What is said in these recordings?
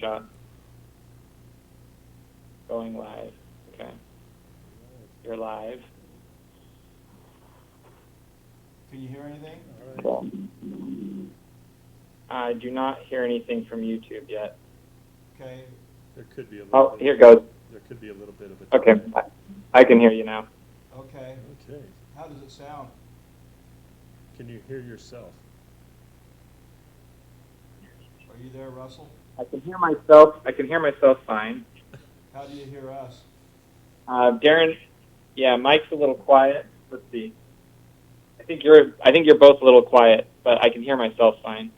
Shot. Going live. Okay. You're live. Can you hear anything? Cool. I do not hear anything from YouTube yet. Okay. There could be a Oh, little bit. here goes. There could be a little bit of a Okay. delay. I can hear you now. Okay. Okay. How does it sound? Can you hear yourself? Are you there, Russell? I can hear myself. I can hear myself fine. How do you hear us? Darren, yeah, Mike's a little quiet. Let's see. I think you're both a little quiet, but I can hear myself fine.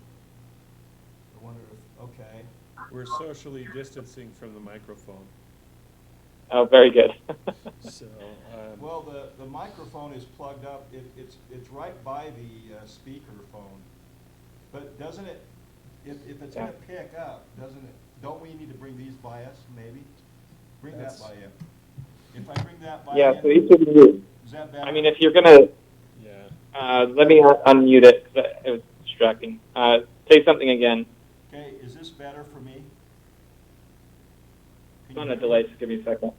I wonder if, okay. We're socially distancing from the microphone. Oh, very good. So, Well, the microphone is plugged up. It's right by the speaker phone. But doesn't it, if it's Yeah. gonna pick up, don't we need to bring these by us, maybe? Bring that That's- by you. If I bring that by Yeah, so you, each of you. is that better? I mean, if you're gonna, yeah. let me unmute it 'cause it was distracting. Say something again. Okay, is this better for me? I'm Can on you a hear delay, me? so give me a second.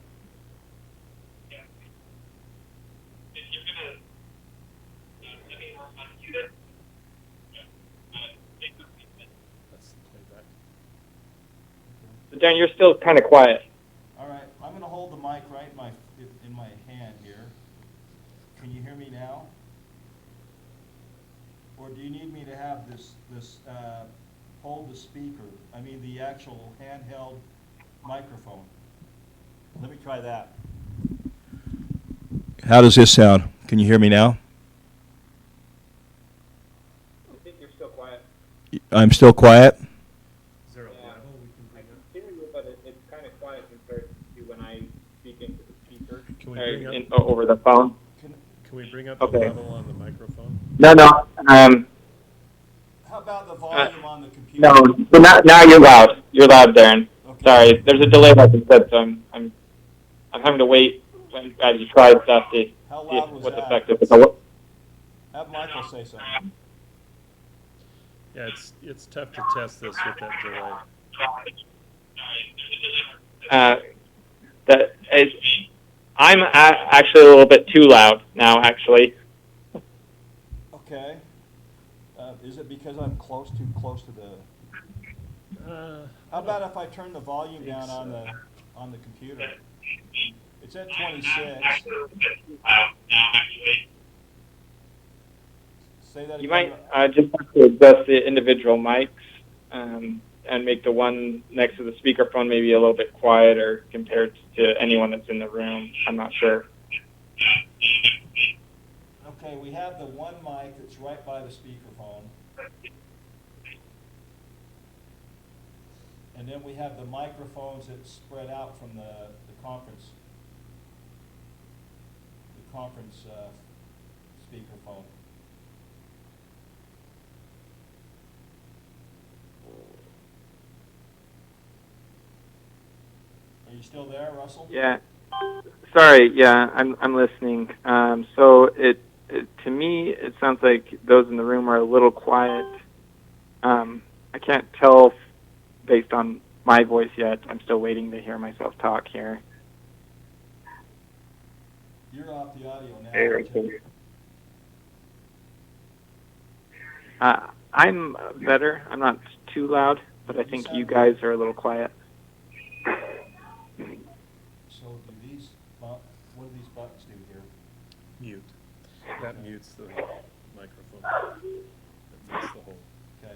That's the playback. So Darren, you're still kind of quiet. All right, I'm gonna hold the mic right in my hand here. Can you hear me now? Or do you need me to have hold the speaker, the actual handheld microphone? Let me try that. How does this sound? Can you hear me now? I think you're still quiet. I'm still quiet? Is there a Yeah. level we can I bring can up? hear you, but it's kind of quiet compared to when I speak into the speaker Can we or bring up? over the phone. Can we bring up Okay. the level on the microphone? No. How about the volume on the computer? No. So now you're loud. You're loud, Darren. Okay. Sorry, there's a delay, like I said, so I'm having to wait as you try stuff to How see loud was what's that? effective. Have Michael say something. Yeah, it's tough to test this with that delay. That is, actually a little bit too loud now. Actually, Okay. Is it because I'm too close to the? How about if I turn the volume down on the computer? It's at 26. Say that you again. might just have to adjust the individual mics and make the one next to the speakerphone maybe a little bit quieter compared to anyone that's in the room. I'm not sure. Okay, we have the one mic that's right by the speakerphone. And then we have the microphones that spread out from the conference speakerphone. Are you still there, Russell? Yeah. Sorry. Yeah, I'm listening. So to me it sounds like those in the room are a little quiet. I can't tell based on my voice yet. I'm still waiting to hear myself talk here. You're off the audio now. Hey, aren't you? I'm better. I'm not too loud, but I You think sound you good. guys are a little quiet. So do these, what do these buttons do here? Mute. That mutes the microphone. That mutes the whole. Okay.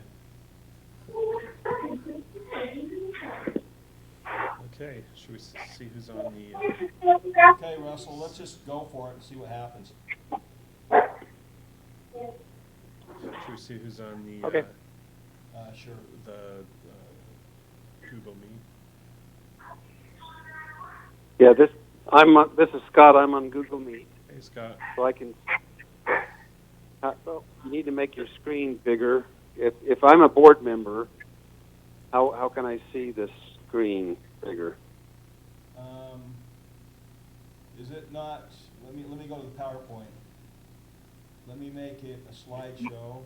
Okay, should we see who's on the? Okay, Russell, let's just go for it and see what happens. Should we see who's on the? Okay. Sure. The Google Meet. Yeah, this is Scott. I'm on Google Meet, Hey Scott. so I can. Well, you need to make your screen bigger. If I'm a board member, how can I see this screen bigger? Is it not? Let me go to the PowerPoint. Let me make it a slideshow.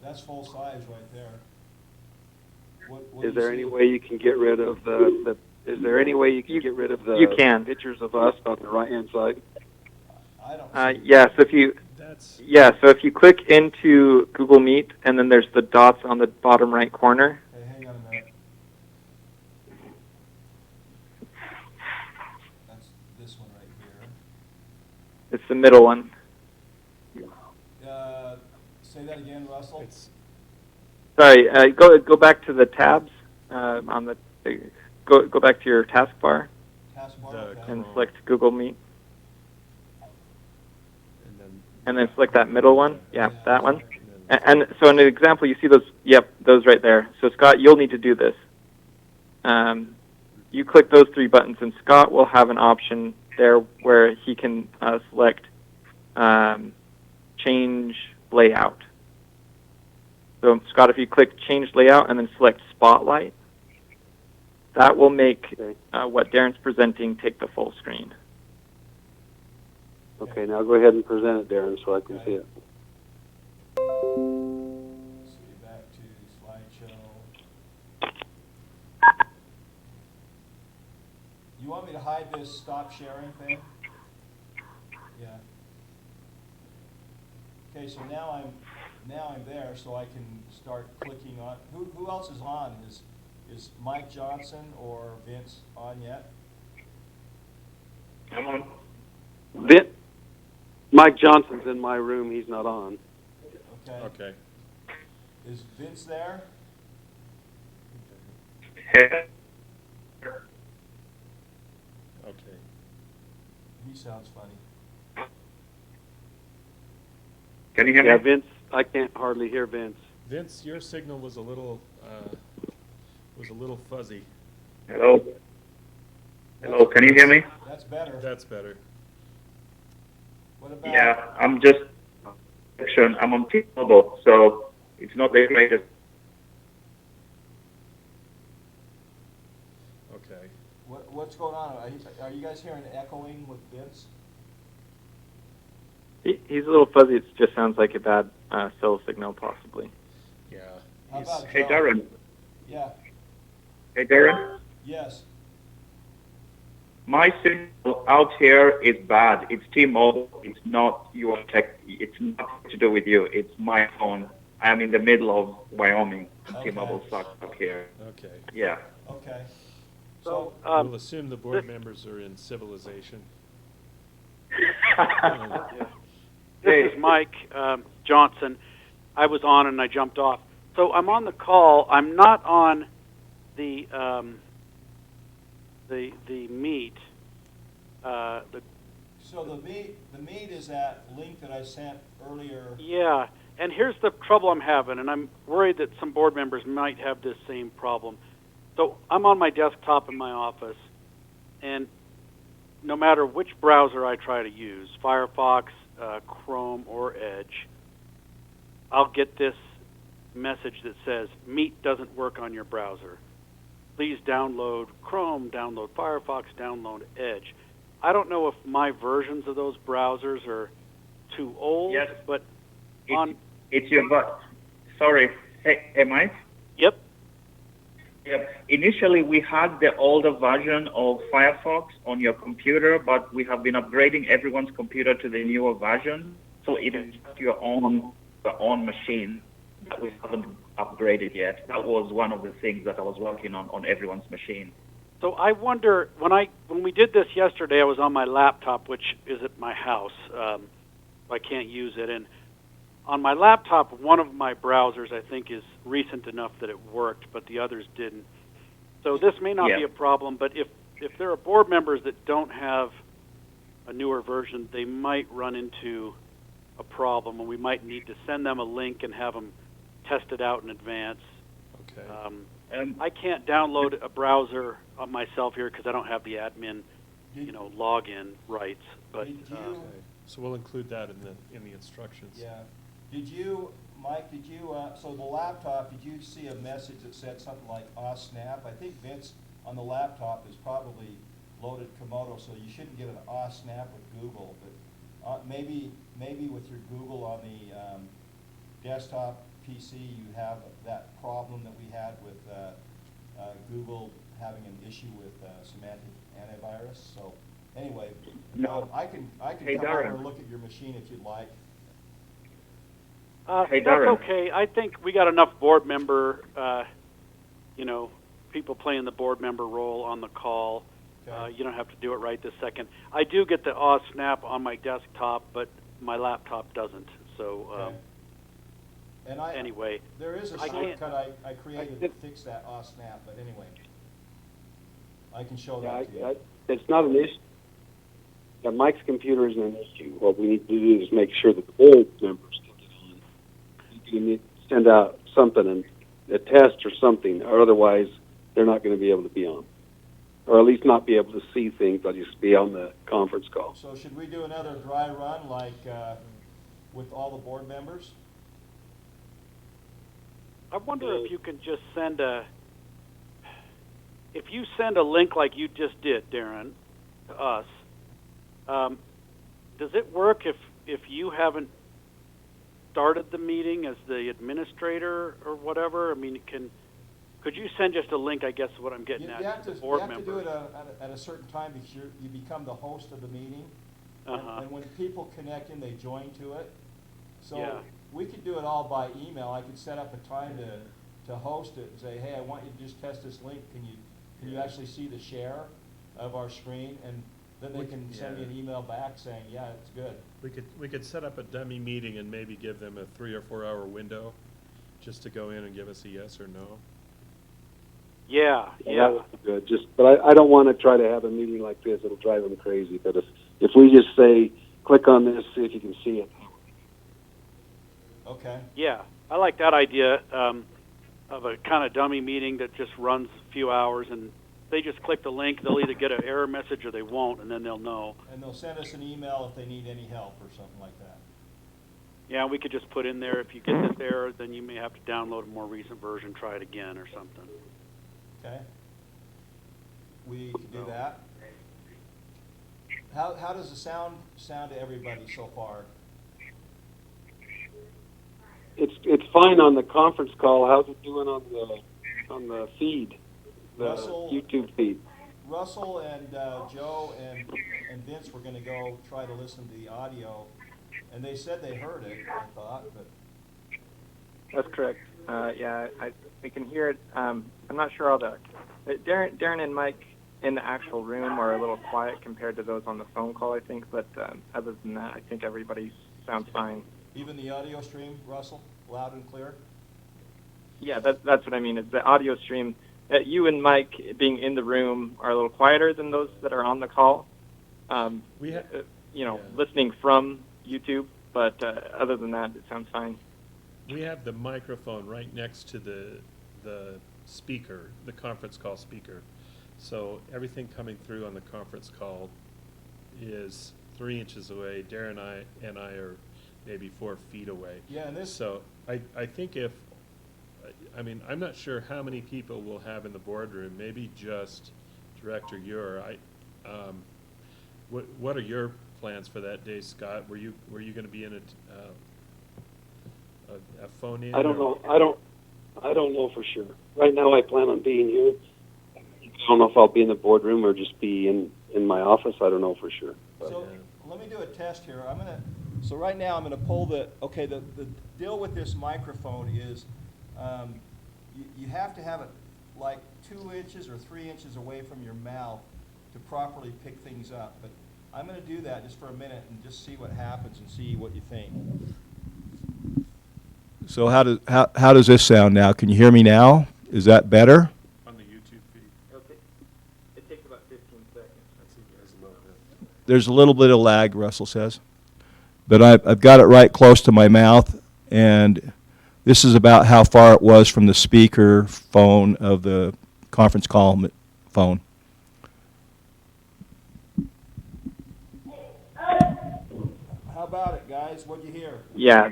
That's full size right there. What Is do you there any see? way you can get rid of is there any way you can get rid of the You can. pictures of us on the right-hand side? I don't see. Yeah, so if you click into Google Meet, and then there's the dots on the bottom right corner. Okay, hang on a minute. That's this one right here. It's the middle one. Say that again, Russell. It's, Sorry, go back to the tabs on the go back to your taskbar Taskbar. The Okay. and Chrome. select Google Meet, and then select that middle one. Yeah, Yeah, that one. sorry. And so in the example, you see those. Yep, those right there. So Scott, you'll need to do this. You click those three buttons, and Scott will have an option there where he can select change layout. So Scott, if you click change layout and then select spotlight, that will make Okay. what Darren's presenting take the full screen. Okay, now go ahead and present it, Darren, so I can see it. Let's see, back to slideshow. You want me to hide this stop sharing thing? Yeah. Okay, so now I'm there, so I can start clicking on. Who else is on? Is Mike Johnson or Vince on yet? Come on. Mike Johnson's in my room. He's not on. Okay. okay. Is Vince there? Okay. He sounds funny. Can you hear Yeah, Vince. I can't hardly hear Vince. Vince, your signal was a little fuzzy. Hello. Hello. Can you hear me? That's better. That's better. What about? Yeah, I'm just. I'm on T-Mobile, so it's not the greatest. Okay. What's going on? Are you guys hearing echoing with Vince? He's a little fuzzy. It just sounds like a bad cell signal, possibly. Yeah. How he's- about Hey, Joe? Darren. Yeah. Hey, Darren. Yes. My signal out here is bad. It's T-Mobile. It's not your tech. It's nothing to do with you. It's my phone. I am in the middle of Wyoming. Okay. T-Mobile sucks up here. Okay. Yeah. Okay. So, We'll assume the board members are in civilization. This is Mike Johnson. I was on and I jumped off. So I'm on the call. I'm not on the meet. so the meet is that link that I sent earlier. Yeah, and here's the trouble I'm having, and I'm worried that some board members might have this same problem. So I'm on my desktop in my office, and no matter which browser I try to use, Firefox, Chrome, or Edge, I'll get this message that says, Meet doesn't work on your browser. Please download Chrome, download Firefox, download Edge. I don't know if my versions of those browsers are too old, Yes. but on... It's your butt. Sorry. Hey, Mike? Yep. Yep. Initially, we had the older version of Firefox on your computer, but we have been upgrading everyone's computer to the newer version. So it is your own machine that we haven't upgraded yet. That was one of the things that I was working on everyone's machine. So I wonder, when we did this yesterday, I was on my laptop, which is at my house. I can't use it. And on my laptop, one of my browsers, I think, is recent enough that it worked, but the others didn't. So this may not be a problem, but if there are board members that don't have a newer version, they might run into a problem, and we might need to send them a link and have them test it out in advance. Okay. I can't download a browser on myself here because I don't have the admin, login rights. But Did you? Okay. So we'll include that in the instructions. Yeah. Did you, Mike? So the laptop? Did you see a message that said something like Snap? I think Vince on the laptop is probably loaded Komodo, so you shouldn't get an Snap with Google. But maybe with your Google on the desktop PC, you have that problem that we had with Google having an issue with semantic antivirus. So anyway, No. I can Hey, come over Darren. and look at your machine if you'd like. Hey, That's Darren. okay. I think we got enough board member, people playing the board member role on the call. Okay. You don't have to do it right this second. I do get the Snap on my desktop, but my laptop doesn't. So Okay. And anyway, there is a I can't- shortcut I created to fix that snap, but anyway, I can show that to you. It's not an issue. Yeah, Mike's computer isn't an issue. What we need to do is make sure that the board members can get on. You need to send out something, and a test or something, or otherwise they're not going to be able to be on. Or at least not be able to see things, they'll just be on the conference call. So should we do another dry run like with all the board members? I wonder if you can just send if you send a link like you just did, Darren, to us, does it work if you haven't started the meeting as the administrator or whatever? I mean, could you send just a link, I guess is what I'm getting at, to the board you have to do members? it at a certain time because you become the host of the meeting. Uh-huh. And when people connect in, they join to it. So Yeah. we could do it all by email. I could set up a time to host it and say, hey, I want you to just test this link. Can you actually see the share of our screen? And then they can send me an email back saying, yeah, it's good. We could set up a dummy meeting and maybe give them a 3 or 4 hour window just to go in and give us a yes or no. Yeah, That yeah. would be good. But I don't want to try to have a meeting like this. It'll drive them crazy. But if we just say, click on this, see if you can see it. Okay. Yeah, I like that idea of a kind of dummy meeting that just runs a few hours, and they just click the link. They'll either get an error message or they won't, and then they'll know. And they'll send us an email if they need any help or something like that. Yeah, we could just put in there, if you get this error, then you may have to download a more recent version, try it again or something. Okay? We can do that. How does the sound to everybody so far? It's fine on the conference call. How's it doing on the feed, the Russell- YouTube feed? Russell and Joe and Vince were going to go try to listen to the audio, and they said they heard it, I thought, but That's correct. We can hear it. I'm not sure all the Darren and Mike in the actual room are a little quiet compared to those on the phone call, I think. But other than that, I think everybody sounds fine. even the audio stream, Russell, loud and clear? Yeah, that's what I mean. It's the audio stream. You and Mike being in the room are a little quieter than those that are on the call. We ha- Listening from YouTube. But other than that, it sounds fine. We have the microphone right next to the speaker, the conference call speaker. So everything coming through on the conference call is 3 inches away. Darren and I are maybe 4 feet away. Yeah, and this, So I think I'm not sure how many people we'll have in the boardroom, maybe just Director Ure. What are your plans for that day, Scott? Were you going to be in a phone in? I don't or- know. I don't know for sure. Right now, I plan on being here. I don't know if I'll be in the boardroom or just be in my office. I don't know for sure. so Yeah. let me do a test here. So right now I'm going to pull the deal with this microphone is you have to have it like 2 inches or 3 inches away from your mouth to properly pick things up. But I'm going to do that just for a minute and just see what happens and see what you think. So how does this sound now? Can you hear me now? Is that better? On the YouTube feed. It takes about 15 seconds. There's a little bit. There's a little bit of lag, Russell says. But I've got it right close to my mouth, and this is about how far it was from the speaker phone of the conference call phone. How about it, guys? What'd you hear? Yeah,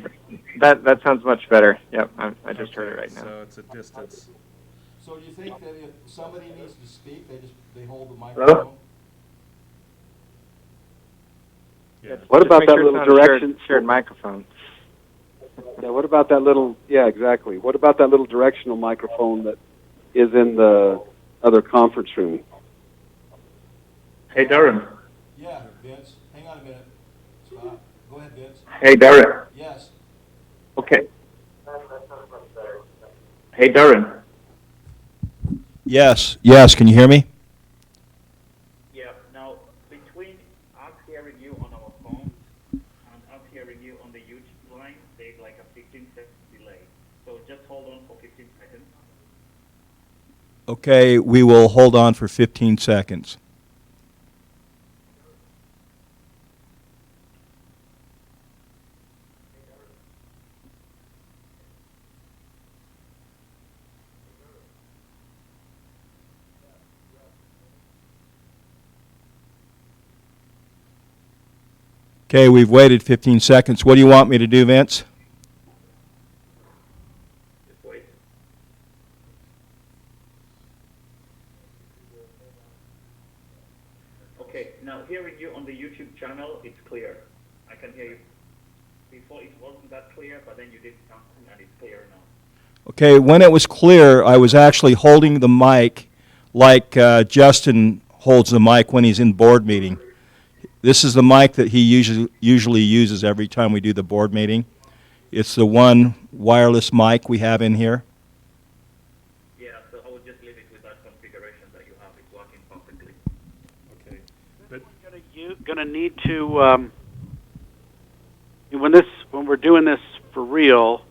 that sounds much better. Yep, I just heard it right now. So it's a distance. So you think that if somebody needs to speak, they hold the microphone? Yeah. What Just about make that sure little it's on a direction? shared microphone. Yeah. What about that little? Yeah, exactly. What about that little directional microphone that is in the other conference room. Hey, Darren. Yeah, Vince, hang on a minute. Scott, go ahead, Vince. Hey, Darren. Yes. Okay. Hey, Darren. Yes, yes, can you hear me? Yeah, now, between us hearing you on our phone and us hearing you on the YouTube line, there's like a 15-second delay. So just hold on for 15 seconds. Okay, we will hold on for 15 seconds. Okay, we've waited 15 seconds. What do you want me to do, Vince? Just wait. Okay, now hearing you on the YouTube channel, it's clear. I can hear you. Before it wasn't that clear, but then you did something and it's clear now. Okay, when it was clear, I was actually holding the mic like Justin holds the mic when he's in board meeting. This is the mic that he usually uses every time we do the board meeting. It's the one wireless mic we have in here. Yeah, so I would just leave it with that configuration that you have. It's working perfectly. Okay, but Going to need to when we're doing this for real.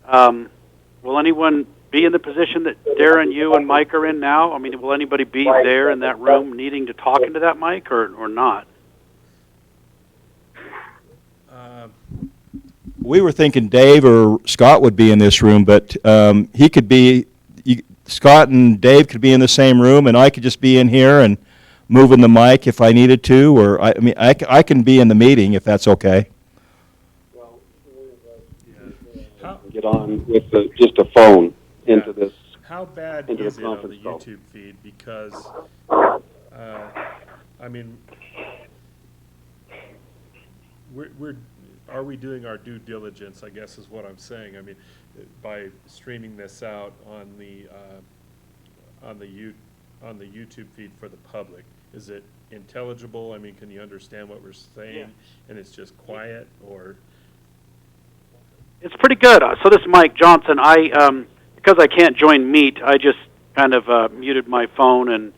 Will anyone be in the position that Darren, you, and Mike are in now? I mean, will anybody be there in that room needing to talk into that mic or not? We were thinking Dave or Scott would be in this room, but he could be, Scott and Dave could be in the same room, and I could just be in here and moving the mic if I needed to, or I can be in the meeting if that's okay. how, Get on with just a phone into this. how bad Into the is it on the conference call. YouTube feed? Because, I mean, are we doing our due diligence, I guess is what I'm saying. I mean, by streaming this out on the YouTube feed for the public, is it intelligible? I mean, can you understand what we're saying? Yeah. And it's just quiet, or? It's pretty good. So this is Mike Johnson. Because I can't join Meet, I just kind of muted my phone and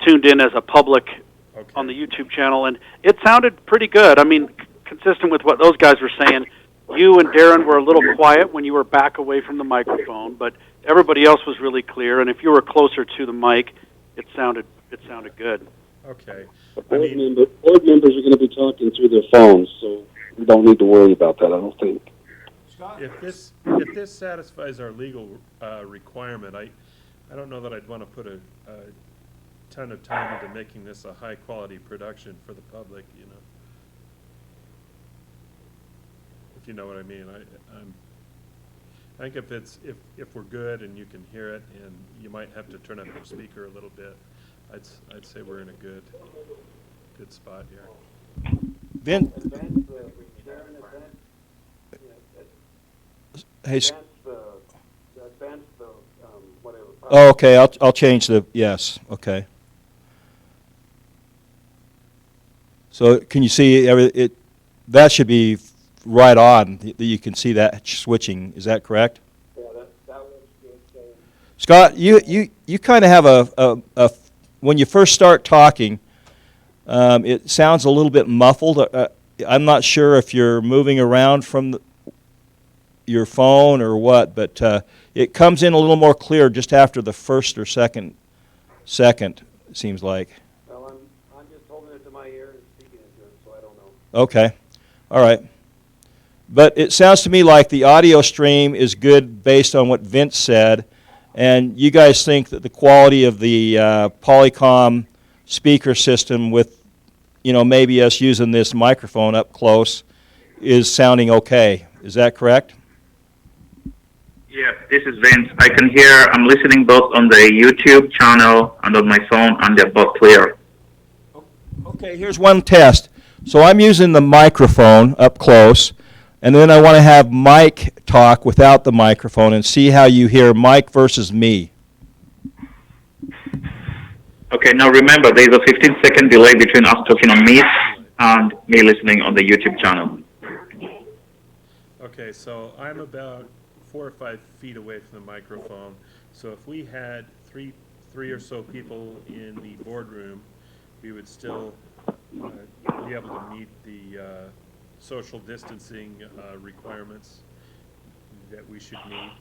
tuned in as a public Okay. on the YouTube channel, and it sounded pretty good. I mean, consistent with what those guys were saying. You and Darren were a little quiet when you were back away from the microphone, but everybody else was really clear. And if you were closer to the mic, it sounded good. Okay. The I board, mean, board members are going to be talking through their phones, so we don't need to worry about that, I don't think. Scott? if this satisfies our legal requirement, I don't know that I'd want to put a ton of time into making this a high quality production for the public, you know. If you know what I mean. I think if we're good and you can hear it, and you might have to turn up your speaker a little bit, I'd say we're in a good spot here. Vin? Hey, oh, okay, I'll change the, yes, okay. So can you see, that should be right on, that you can see that switching, is that correct? Yeah, that was good. Scott, you kind of have a when you first start talking, it sounds a little bit muffled. I'm not sure if you're moving around from your phone or what, but it comes in a little more clear just after the first or second, it seems like. Well, I'm just holding it to my ear and speaking into it, so I don't know. Okay, all right. But it sounds to me like the audio stream is good based on what Vince said, and you guys think that the quality of the Polycom speaker system with, maybe us using this microphone up close is sounding okay. Is that correct? Yeah, this is Vince. I can hear, I'm listening both on the YouTube channel and on my phone, and they're both clear. Okay, here's one test. So I'm using the microphone up close, and then I want to have Mike talk without the microphone and see how you hear Mike versus me. Okay, now remember, there is a 15-second delay between us talking on Meet and me listening on the YouTube channel. Okay, so I'm about 4 or 5 feet away from the microphone. So if we had three or so people in the boardroom, we would still be able to meet the social distancing requirements that we should meet.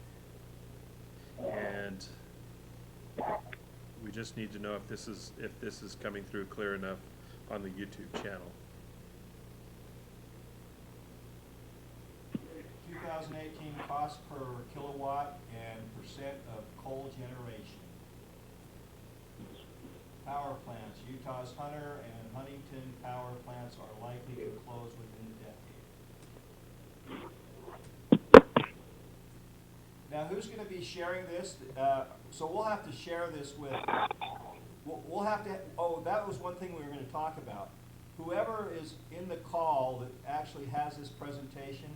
And we just need to know if this is coming through clear enough on the YouTube channel. 2018 cost per kilowatt and percent of coal generation. Power plants. Utah's Hunter and Huntington power plants are likely to close within the decade. Now, who's going to be sharing this? So we'll have to share this with, we'll have to, oh, that was one thing we were going to talk about. Whoever is in the call that actually has this presentation,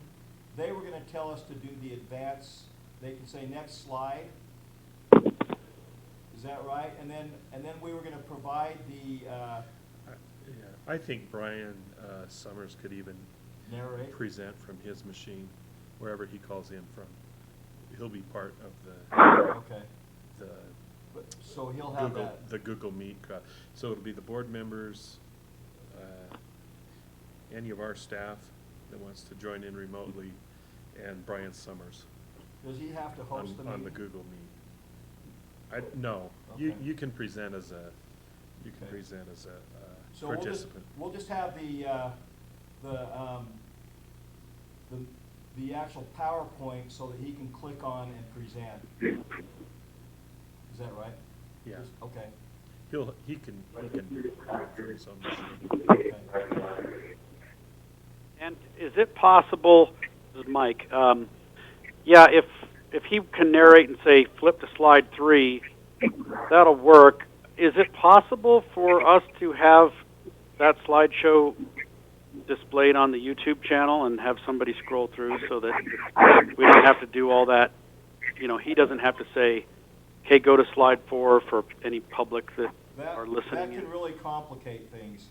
they were going to tell us to do the advance. They can say next slide. Is that right? And then we were going to provide the I think Brian Summers could even narrate. present from his machine, wherever he calls in from. He'll be part of the Okay. the So he'll have Google that. the Google Meet crowd. So it'll be the board members, any of our staff that wants to join in remotely, and Brian Summers Does he have to host the meeting? on the Google Meet. No, you Okay. you can present as a Okay. So participant. we'll just have the actual PowerPoint so that he can click on and present. Is that right? Yeah. Okay. He can from his own machine. Okay. And is it possible, this is Mike, yeah, if he can narrate and say, flip to slide 3, that'll work. Is it possible for us to have that slideshow displayed on the YouTube channel and have somebody scroll through so that we don't have to do all that? You know, he doesn't have to say, hey, go to slide 4 for any public that are listening That in. can really complicate things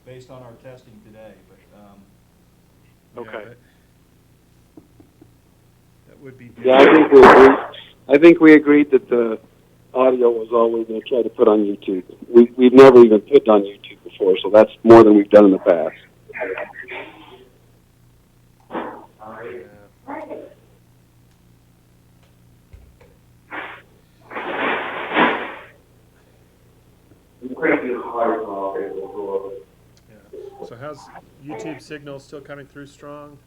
based on our testing today, but, Yeah, Okay. that would be. Yeah, I think we agreed that the audio was all we're going to try to put on YouTube. We've never even put it on YouTube before, so that's more than we've done in the past. Yeah. Yeah. So how's YouTube signal still coming through strong?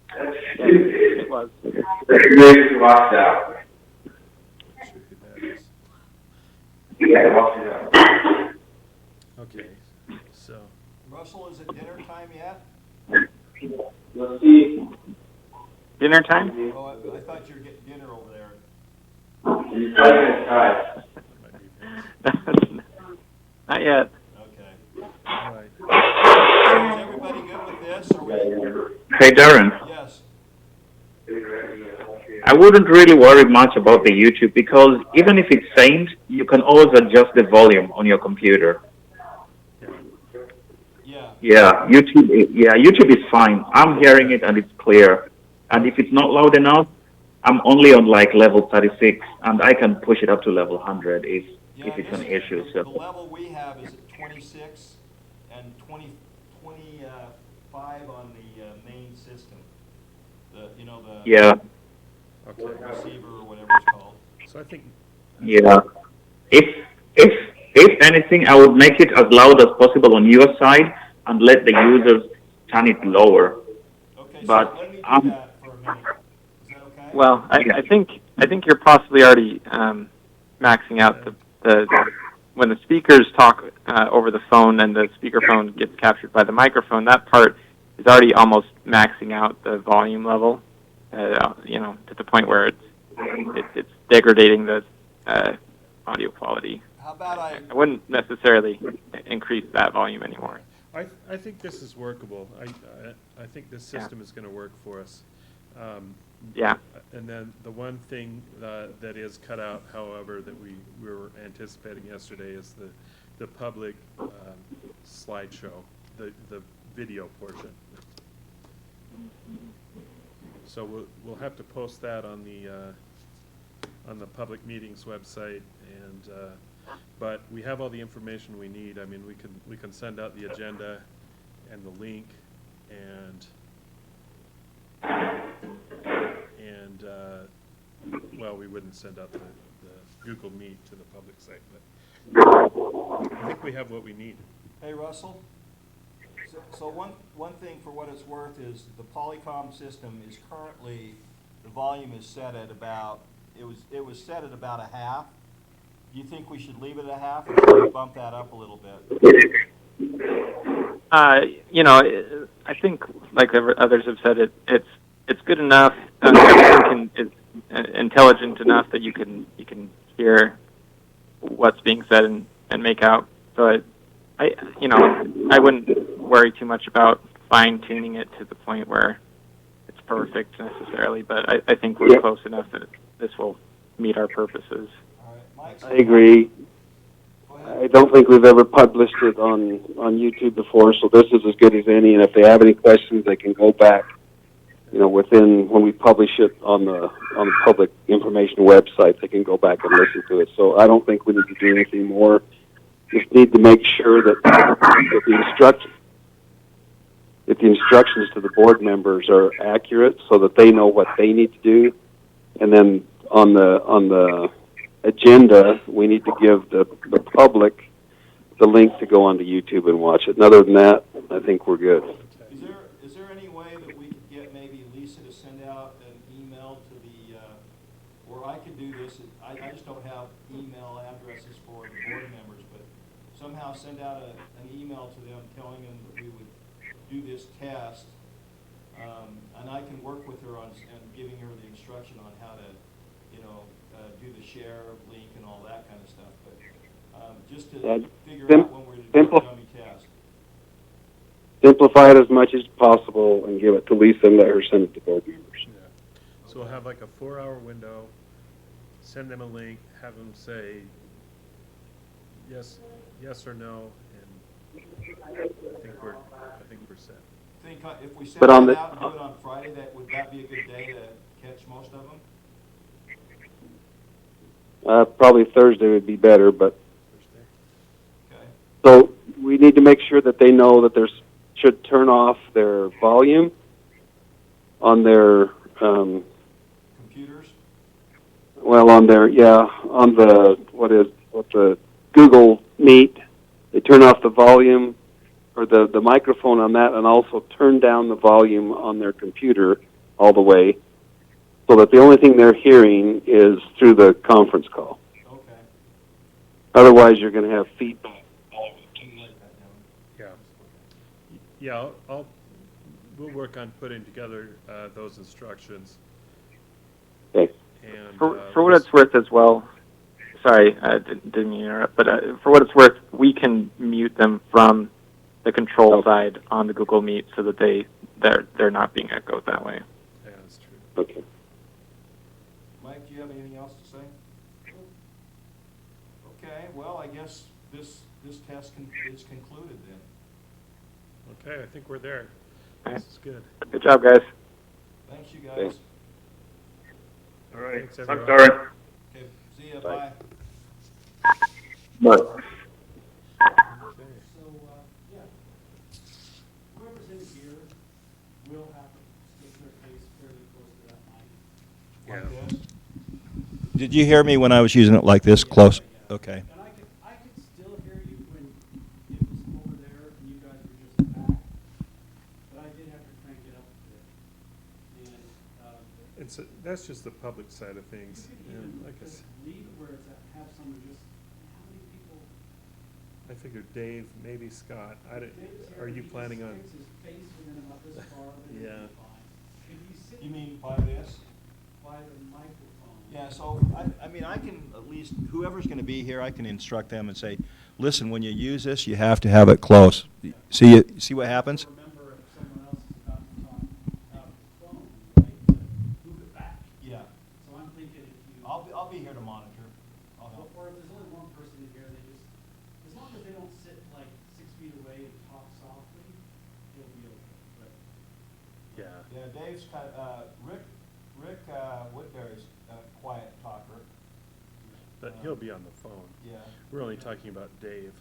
It was. Not sure who that is. Okay, so Russell, is it dinner time yet? Dinner time? Oh, I thought you were getting dinner over there. that might be Vince. Not yet. Okay. All right. So is everybody good with this? Or Hey, Darren, yes. I wouldn't really worry much about the YouTube because even if it's faint, you can always adjust the volume on your computer. Yeah. Yeah, YouTube is fine. I'm hearing it and it's clear. And if it's not loud enough, I'm only on like level 36 and I can push it up to level 100 if it's an issue. The So level we have is at 26 and 25 on the main system. The yeah, Okay. receiver or whatever it's called. So I think yeah. If anything, I would make it as loud as possible on your side and let the users turn it lower. Okay, But, so let me do um, that for a minute. Is that okay? Well, I think you're possibly already maxing out the when the speakers talk over the phone and the speakerphone gets captured by the microphone. That part is already almost maxing out the volume level. To the point where it's degrading the audio quality. How about I wouldn't necessarily increase that volume anymore. I think this is workable. I think this system is going to work for us. Yeah. And then the one thing that is cut out, however, that we were anticipating yesterday is the public slideshow, the video portion. So we'll have to post that on the public meetings website, and but we have all the information we need. I mean, we can send out the agenda and the link, and well, we wouldn't send out the Google Meet to the public site, but I think we have what we need. Hey, Russell? So one thing for what it's worth is the Polycom system is currently, the volume is set at about, it was set at about a half. Do you think we should leave it at a half, or should we bump that up a little bit? You know, I think, like others have said, it's good enough. Everything is intelligent enough that you can hear what's being said and make out. So I wouldn't worry too much about fine tuning it to the point where it's perfect necessarily. But I think we're close enough that this will meet our purposes. All right, Mike? I agree. Go ahead. I don't think we've ever published it on YouTube before, so this is as good as any. And if they have any questions, they can go back, you know, within when we publish it on the public information website, they can go back and listen to it. So I don't think we need to do anything more. Just need to make sure that the instructions to the board members are accurate, so that they know what they need to do. And then on the agenda, we need to give the public the link to go onto YouTube and watch it. And other than that, I think we're good. Is there any way that we could get maybe Lisa to send out an email to the, or I could do this, I just don't have email addresses for the board members, but somehow send out an email to them telling them that we would do this test, and I can work with her on and giving her the instruction on how to, you know, do the share link and all that kind of stuff, but just to figure out when we're to do a dummy test. Simplify it as much as possible and give it to Lisa and let her send it to board members. Yeah. So we'll have like a 4-hour window, send them a link, have them say yes or no, and I think we're set. Think if we send But on that the- out and do it on Friday, would that be a good day to catch most of them? Probably Thursday would be better, but Thursday. Okay. so we need to make sure that they know that should turn off their volume on their Computers? on the Google Meet. They turn off the volume or the microphone on that, and also turn down the volume on their computer all the way, so that the only thing they're hearing is through the conference call. Okay. Otherwise, you're going to have feedback. Can you write that down? Yeah. Yeah, we'll work on putting together those instructions. Okay. And For what it's worth as well, sorry, I didn't mean to interrupt, but for what it's worth, we can mute them from the control side on the Google Meet so that they're not being echoed that way. Yeah, that's true. Okay. Mike, do you have anything else to say? Okay, well, I guess this test is concluded then. Okay, I think we're there. Okay. This is good. Good job, guys. Thanks, you guys. Thanks. All right. Thanks, I'm everyone. sorry. Okay, see ya, Bye. bye. But Okay. So, yeah, whoever's in here will have to stick their face fairly close to that mic. Yeah. Like this? Did you hear me when I was using it like this, close? Okay. And I could still hear you when it was over there and you guys were just back, but I did have to crank it up a bit. And, That's just the public side of things. you could And even like I just leave it where it's at, have someone just, how many people? I figured Dave, maybe Scott. Dave's here, Are you he just planning on? sticks his face within about this far, then Yeah. it'll be fine. If you sit You mean by this? by the microphone. Yeah, so, I mean, I can at least, whoever's going to be here, I can instruct them and say, listen, when you use this, you have to have it close. See what happens? Remember if someone else is about to talk out of the phone, right, to move it back. Yeah. thinking if you. I'll be here to monitor. I'll help. Or if there's only one person in here, they just, as long as they don't sit like 6 feet away and talk softly, it'll be okay, but. Yeah. Yeah, Dave's Rick Woodbury's a quiet talker. But he'll be on the phone. Yeah. We're only talking about Dave.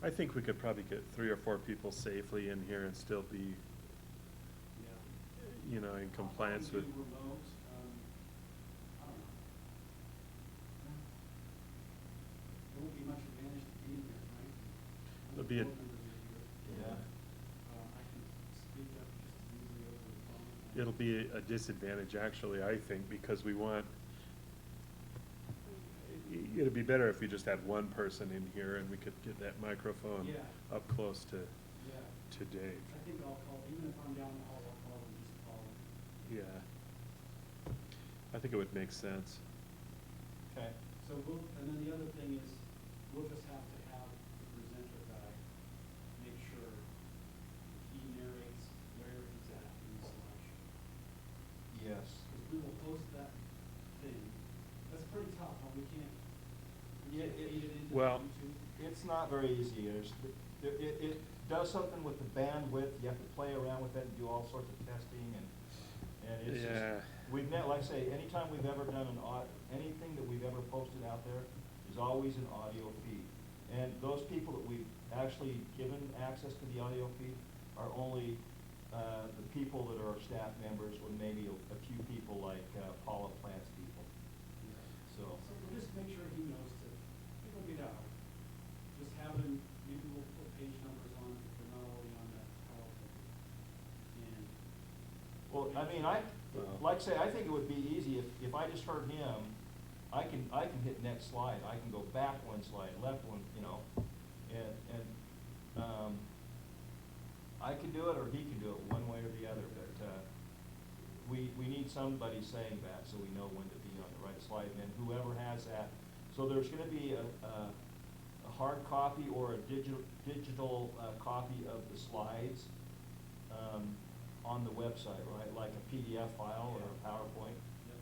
I think we could probably get 3 or 4 people safely in here and still be, Yeah. you know, in compliance How with. can we do remote? I don't know. There won't be much advantage to being here, right? There'll be a- Board members are here. Yeah. I can speak up just as easily over the phone. It'll be a disadvantage, actually, I think, because we want, it'd be better if we just had one person in here and we could get that microphone Yeah. up close to Yeah. Dave. I think I'll call, even if I'm down the hall, I'll call and just call. Yeah. I think it would make sense. Okay. So we'll, and then the other thing is, we'll just have to have the presenter guy make sure he narrates where he's at in the slideshow. Yes. Because we will post that thing. That's pretty tough, huh? We can't Yeah, feed it into well- YouTube. It's not very easy. It does something with the bandwidth. You have to play around with it and do all sorts of testing and it's Yeah. just, we've like I say, anytime we've ever done anything that we've ever posted out there is always an audio feed. And those people that we've actually given access to the audio feed are only, the people that are staff members or maybe a few people like, Paula Plant's people. So. So we'll just make sure he knows to, it'll get out. Just having, maybe we'll put page numbers on if they're not already on that PowerPoint. And. Well, I mean, like I say, I think it would be easy if I just heard him, I can hit next slide, I can go back one slide, left one, you know, I can do it or he can do it one way or the other, but, we need somebody saying that so we know when to be on the right slide, and then whoever has that. So there's gonna be a hard copy or a digital copy of the slides, on the website, right, like a PDF file or a PowerPoint? Yep.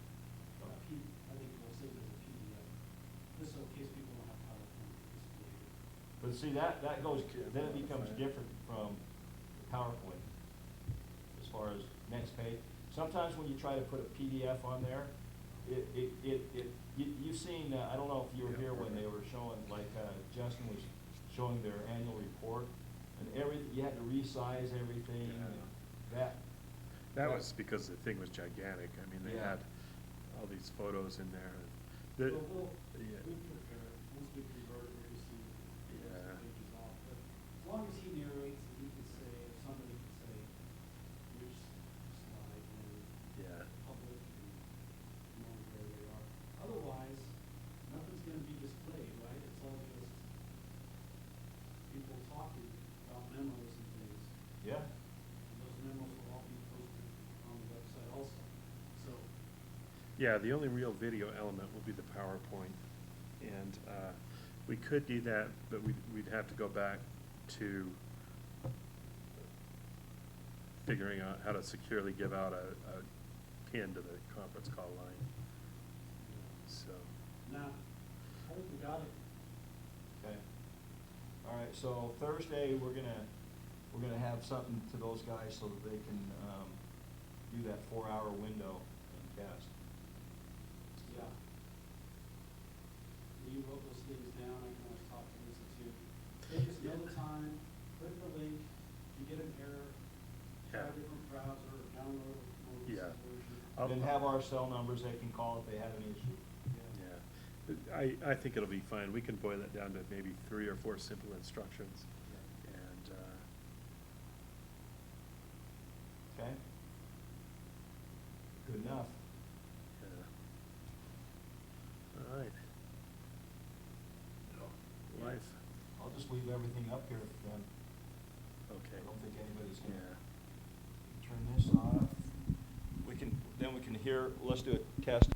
I think we'll save it as a PDF, just so in case people don't have PowerPoint displayed. But see, that goes, then it becomes different from the PowerPoint, as far as next page. Sometimes when you try to put a PDF on there, you've seen, I don't know if you were here when they were showing, like, Justin was showing their annual report, and you had to resize everything, and That was because the thing was gigantic. I mean, they Yeah. had all these photos in there. So we'll Yeah. prepare it, once we convert it, we'll just see Yeah. the pages off. But as long as he narrates and he can say, if somebody can say which slide and Yeah. public and know where they are. Otherwise, nothing's gonna be displayed, right? It's all just people talking about memos and things. Yeah. And those memos will all be posted on the website also. So, Yeah, the only real video element will be the PowerPoint. And we could do that, but we'd have to go back to figuring out how to securely give out a pin to the conference call line. So, now, I think we got it. Okay. All right, so Thursday, we're gonna have something to those guys so that they can, do that 4-hour window and test. Yeah. You wrote those things down, I can always talk to Lisa too. They just know the time, click the link, you get an error, try a Yeah. different browser, or download a more Yeah. recent version. Then have our cell numbers, they can call if they have any issue. yeah. I think it'll be fine. We can boil it down to maybe 3 or 4 simple instructions. And, Okay? Good enough. yeah. All right. Life. I'll just leave everything up here then. Okay. I don't think anybody's gonna Yeah. turn this off. We can hear, let's do a test.